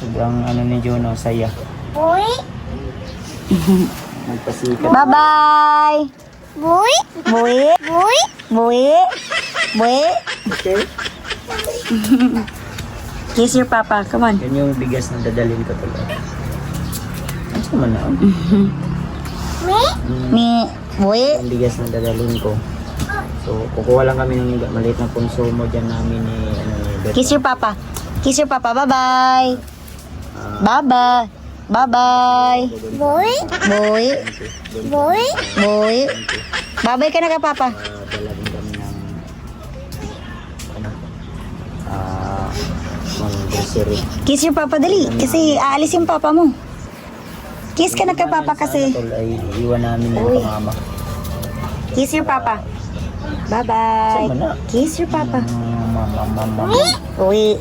Sobrang ano ni Juno, saya. Boy. Magpasikat. Bye-bye! Boy. Boy! Boy. Boy! Boy! Okay? Kiss your papa. Come on. Yan yung bigas na dadalhin ko talaga. Ano naman na? Me. Me. Boy! Yung bigas na dadalhin ko. So, kukuha lang kami ng maliit na konsumo dyan namin ni, Beth. Kiss your papa. Kiss your papa. Bye-bye! Ah, Bye-bye! Bye-bye! Boy. Boy! Boy. Boy! Bye-bye ka na ka, papa. Dalagin kami ng ano, mga grocery. Kiss your papa, dali. Kasi aalis yung papa mo. Kiss ka na ka, papa, kasi. Sa Anatol ay iwan namin ng Uy. pamama. Kiss your papa. Bye-bye. Saan mo na? Kiss your papa. Mama. Uy.